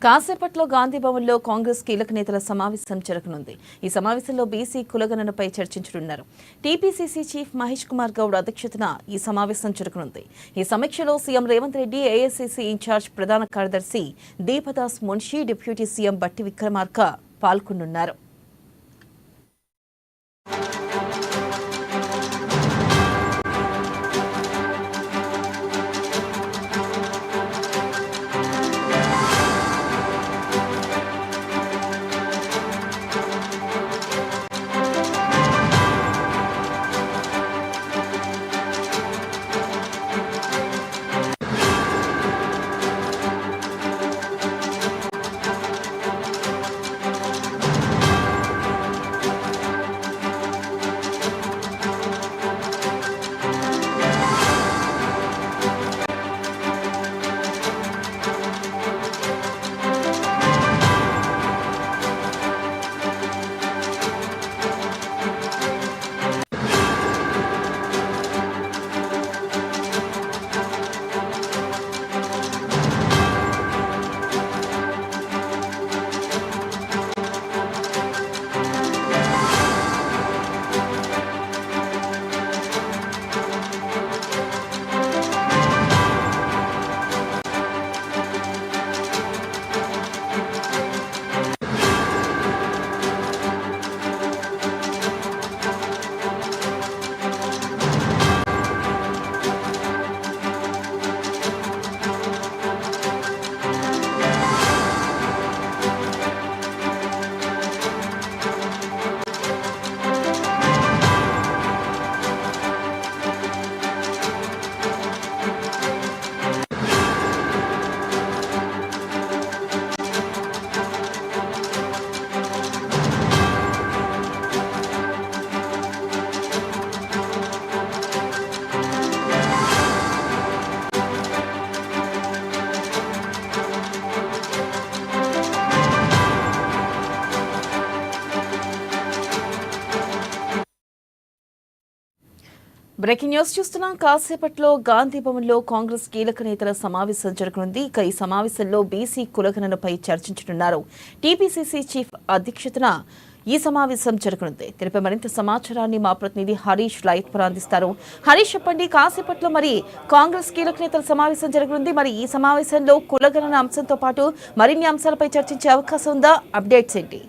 కాసేపట్లో గాంధీ భవన్లో కాంగ్రెస్ కీలక నేతల సమావేశం జరగనుంది. ఈ సమావేశంలో బీసీ కులగణనపై చర్చించనున్నారు. టీపీసీసీ చీఫ్ మహేష్ కుమార్ గౌడ్ అధ్యక్షతన ఈ సమావేశం జరగనుంది. ఈ సమీక్షలో CM Revanth Reddy, AICC incharge ప్రధాన కార్యదర్శి దీపదాస్ మున్షి, డిప్యూటీ సీఎం బట్టి విక్రమార్క పాల్గొనున్నారు. బ్రేకింగ్ న్యూస్ చూస్తున్నాం. కాసేపట్లో గాంధీ భవన్లో కాంగ్రెస్ కీలక నేతల సమావేశం జరగనుంది. ఈ సమావేశంలో బీసీ కులగణనపై చర్చించనున్నారు. టీపీసీసీ చీఫ్ అధ్యక్షతన ఈ సమావేశం జరగనుంది. దీనిపై మరింత సమాచారాన్ని మా ప్రతినిధి హరీష్ లైవ్ అందిస్తారు. హరీష్, చెప్పండి, కాసేపట్లో మరి కాంగ్రెస్ కీలక నేతల సమావేశం జరగనుంది. మరి ఈ సమావేశంలో కులగణన అంశంతో పాటు మరిన్ని అంశాలపై చర్చించే అవకాశం ఉందా? అప్డేట్స్ ఏంటి?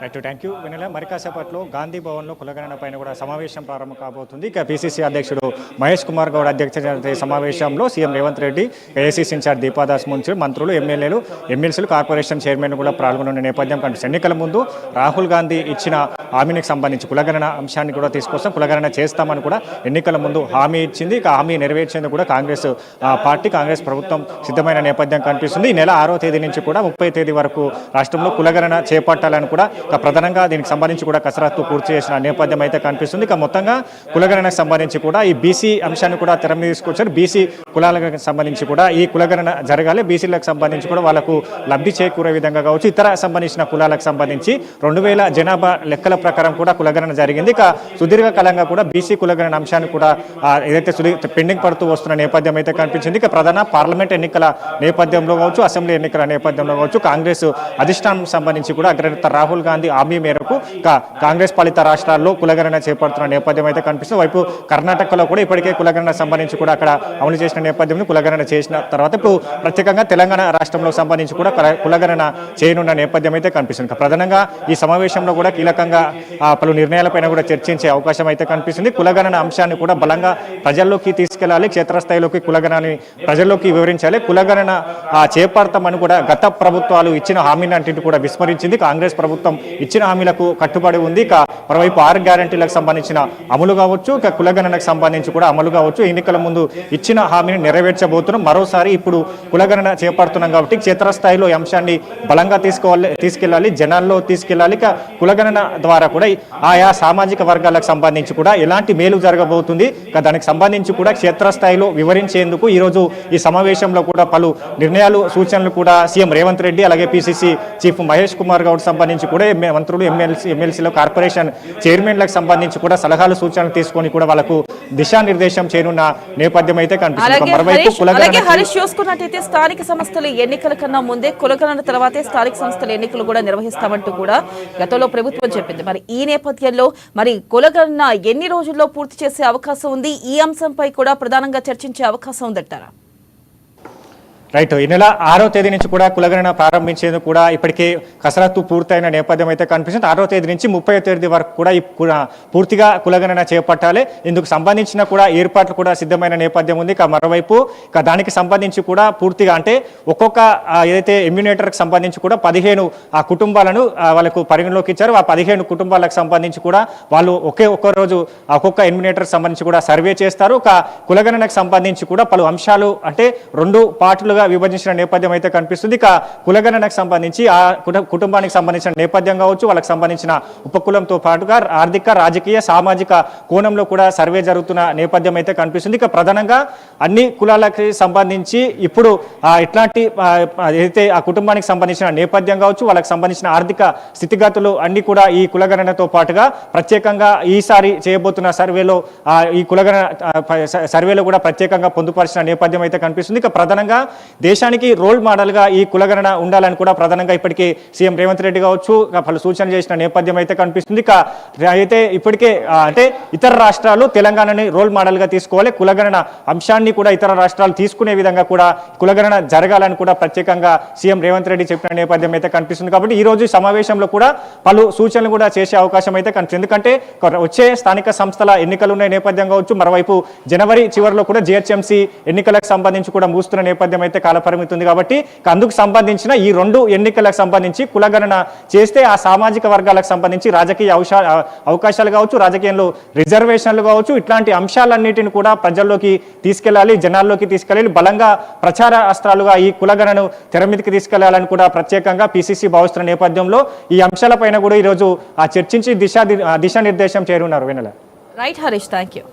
రైట్, థ్యాంక్ యూ వెన్నెల. మరి కాసేపట్లో గాంధీ భవన్లో కులగణన పైన కూడా సమావేశం ప్రారంభం కాబోతుంది. ఇక పీసీసీ అధ్యక్షుడు మహేష్ కుమార్ గౌడ్ అధ్యక్షత సమావేశంలో CM Revanth Reddy, AICC incharge Deepa Das Munshi, మంత్రులు, ఎమ్మెల్యేలు, ఎమ్మెల్సీలు, కార్పొరేషన్ చైర్మన్ కూడా పాల్గొన్న నేపథ్యం కనిపిస్తుంది. ఎన్నికల ముందు రాహుల్ గాంధీ ఇచ్చిన హామీకి సంబంధించి కులగణన అంశాన్ని కూడా తీసుకొస్తాం, కులగణన చేస్తామని కూడా ఎన్నికల ముందు హామీ ఇచ్చింది. ఇక హామీ నెరవేర్చేందుకు కూడా కాంగ్రెస్ పార్టీ, కాంగ్రెస్ ప్రభుత్వం సిద్ధమైన నేపథ్యం కనిపిస్తుంది. ఈ నెల 6వ తేదీ నుంచి కూడా 30వ తేదీ వరకు రాష్ట్రంలో కులగణన చేపట్టాలని కూడా ప్రధానంగా దీనికి సంబంధించి కూడా కసరత్తు పూర్తి చేసిన నేపథ్యం అయితే కనిపిస్తుంది. ఇక మొత్తంగా కులగణనకు సంబంధించి కూడా ఈ బీసీ అంశాన్ని కూడా తెర మీద తీసుకొచ్చారు. బీసీ కులాలకు సంబంధించి కూడా ఈ కులగణన జరగాలి, బీసీలకు సంబంధించి కూడా వాళ్ళకు లబ్ధి చేకూరే విధంగా కావచ్చు, ఇతర సంబంధించిన కులాలకు సంబంధించి 2000 జనాభా లెక్కల ప్రకారం కూడా కులగణన జరిగింది. ఇక సుదీర్ఘకాలంగా కూడా బీసీ కులగణన అంశాన్ని కూడా ఏదైతే పెండింగ్ పడుతూ వస్తున్న నేపథ్యం అయితే కనిపించింది. ఇక ప్రధాన పార్లమెంట్ ఎన్నికల నేపథ్యంలో కావచ్చు, అసెంబ్లీ ఎన్నికల నేపథ్యంలో కావచ్చు, కాంగ్రెస్ అధిష్టానం సంబంధించి కూడా అగ్రనేత రాహుల్ గాంధీ హామీ మేరకు కాంగ్రెస్ పాలిత రాష్ట్రాల్లో కులగణన చేపడుతున్న నేపథ్యం అయితే కనిపిస్తుంది. వైపు కర్ణాటకలో కూడా ఇప్పటికే కులగణన సంబంధించి కూడా అక్కడ అమలు చేసిన నేపథ్యంలో కులగణన చేసిన తర్వాత ఇప్పుడు ప్రత్యేకంగా తెలంగాణ రాష్ట్రంలో సంబంధించి కూడా కులగణన చేయనున్న నేపథ్యం అయితే కనిపిస్తుంది. ప్రధానంగా ఈ సమావేశంలో కూడా కీలకంగా పలు నిర్ణయాలపైన కూడా చర్చించే అవకాశం అయితే కనిపిస్తుంది. కులగణన అంశాన్ని కూడా బలంగా ప్రజల్లోకి తీసుకెళ్లాలి, క్షేత్రస్థాయిలోకి కులగణని ప్రజల్లోకి వివరించాలి. కులగణన చేపడతామని కూడా గత ప్రభుత్వాలు ఇచ్చిన హామీని అంటింటి కూడా విస్మరించింది. కాంగ్రెస్ ప్రభుత్వం ఇచ్చిన హామీలకు కట్టుబడి ఉంది. ఇక మరోవైపు 6 గ్యారంటీలకు సంబంధించిన అమలు కావచ్చు, ఇక కులగణనకు సంబంధించి కూడా అమలు కావచ్చు, ఎన్నికల ముందు ఇచ్చిన హామీని నెరవేర్చబోతున్నాం. మరోసారి ఇప్పుడు కులగణన చేపడుతున్నాం కాబట్టి క్షేత్రస్థాయిలో ఈ అంశాన్ని బలంగా తీసుకెళ్లాలి, జనాల్లో తీసుకెళ్లాలి. ఇక కులగణన ద్వారా ద్వారా కూడా ఆయా సామాజిక వర్గాలకు సంబంధించి కూడా ఎలాంటి మేలు జరగబోతుంది, దానికి సంబంధించి కూడా క్షేత్రస్థాయిలో వివరించేందుకు ఈరోజు ఈ సమావేశంలో కూడా పలు నిర్ణయాలు సూచనలు కూడా సీఎం రేవంత్ రెడ్డి అలాగే పిసిసి చీఫ్ మహేష్ కుమార్ గౌడ్ సంబంధించి కూడా మంత్రులు ఎమ్మెల్సీలో కార్పొరేషన్ చైర్మన్లకు సంబంధించి కూడా సలహాలు సూచనలు తీసుకొని కూడా వాళ్ళకు దిశానిర్దేశం చేయనున్న నేపథ్యం అయితే కనిపిస్తుంది. అలాగే హరీష్ చూసుకున్నట్టయితే స్థానిక సంస్థల ఎన్నికల కన్నా ముందే కులగణన తర్వాతే స్థానిక సంస్థల ఎన్నికలు కూడా నిర్వహిస్తామంటూ కూడా గతంలో ప్రభుత్వం చెప్పింది. మరి ఈ నేపథ్యంలో మరి కులగణన ఎన్ని రోజుల్లో పూర్తి చేసే అవకాశం ఉంది? ఈ అంశంపై కూడా ప్రధానంగా చర్చించే అవకాశం ఉందంటారా? రైట్, ఈ నెల 6వ తేదీ నుంచి కూడా కులగణన ప్రారంభించేందుకు కూడా ఇప్పటికే కసరత్తు పూర్తయిన నేపథ్యం అయితే కనిపిస్తుంది. 6వ తేదీ నుంచి 30వ తేదీ వరకు కూడా పూర్తిగా కులగణన చేపట్టాలి. ఇందుకు సంబంధించిన కూడా ఏర్పాట్లు కూడా సిద్ధమైన నేపథ్యం ఉంది. మరోవైపు దానికి సంబంధించి కూడా పూర్తిగా అంటే ఒక్కొక్క ఏదైతే ఎమ్యూనేటర్కి సంబంధించి కూడా 15 కుటుంబాలను వాళ్ళకు పరిగణలోకి ఇచ్చారు. ఆ 15 కుటుంబాలకు సంబంధించి కూడా వాళ్ళు ఒక్క రోజు ఒక్కొక్క ఎమ్యూనేటర్కి సంబంధించి కూడా సర్వే చేస్తారు. కులగణనకు సంబంధించి కూడా పలు అంశాలు అంటే 2 పార్టులుగా విభజించిన నేపథ్యం అయితే కనిపిస్తుంది. కులగణనకు సంబంధించి ఆ కుటుంబానికి సంబంధించిన నేపథ్యం కావచ్చు, వాళ్ళకి సంబంధించిన ఉపకులంతో పాటుగా ఆర్థిక రాజకీయ సామాజిక కోణంలో కూడా సర్వే జరుగుతున్న నేపథ్యం అయితే కనిపిస్తుంది. ప్రధానంగా అన్ని కులాలకు సంబంధించి ఇప్పుడు ఇట్లాంటి ఏదైతే ఆ కుటుంబానికి సంబంధించిన నేపథ్యం కావచ్చు, వాళ్ళకి సంబంధించిన ఆర్థిక స్థితిగతులు అన్ని కూడా ఈ కులగణనతో పాటుగా ప్రత్యేకంగా ఈసారి చేయబోతున్న సర్వేలో ఈ కులగణన సర్వేలో కూడా ప్రత్యేకంగా పొందుపరిచిన నేపథ్యం అయితే కనిపిస్తుంది. ప్రధానంగా దేశానికి రోల్ మోడల్గా ఈ కులగణన ఉండాలని కూడా ప్రధానంగా ఇప్పటికే సీఎం రేవంత్ రెడ్డి కావచ్చు పలు సూచనలు చేసిన నేపథ్యం అయితే కనిపిస్తుంది. అయితే ఇప్పటికే అంటే ఇతర రాష్ట్రాలు తెలంగాణని రోల్ మోడల్గా తీసుకోవాలి, కులగణన అంశాన్ని కూడా ఇతర రాష్ట్రాలు తీసుకునే విధంగా కూడా కులగణన జరగాలని కూడా ప్రత్యేకంగా సీఎం రేవంత్ రెడ్డి చెప్పిన నేపథ్యం అయితే కనిపిస్తుంది. కాబట్టి ఈ రోజు సమావేశంలో కూడా పలు సూచనలు కూడా చేసే అవకాశం అయితే కనిపిస్తుంది. ఎందుకంటే వచ్చే స్థానిక సంస్థల ఎన్నికలు ఉన్న నేపథ్యం కావచ్చు, మరోవైపు జనవరి చివరిలో కూడా జిహెచ్ఎంసీ ఎన్నికలకు సంబంధించి కూడా మూస్తున్న నేపథ్యం అయితే కాలపరిమితి ఉంది. కాబట్టి అందుకు సంబంధించిన ఈ 2 ఎన్నికలకు సంబంధించి కులగణన చేస్తే ఆ సామాజిక వర్గాలకు సంబంధించి రాజకీయ అవకాశాలు కావచ్చు, రాజకీయంలో రిజర్వేషన్లు కావచ్చు, ఇట్లాంటి అంశాలన్నిటిని కూడా ప్రజల్లోకి తీసుకెళ్లాలి, జనాల్లోకి తీసుకెళ్లాలి, బలంగా ప్రచార అస్త్రాలుగా ఈ కులగణను తెర మీదకి తీసుకెళ్లాలని కూడా ప్రత్యేకంగా పిసిసి భావిస్తున్న నేపథ్యంలో ఈ అంశాలపైన కూడా ఈరోజు చర్చించి దిశానిర్దేశం చేరున్నారు. వినలే. Right Harish, thank you.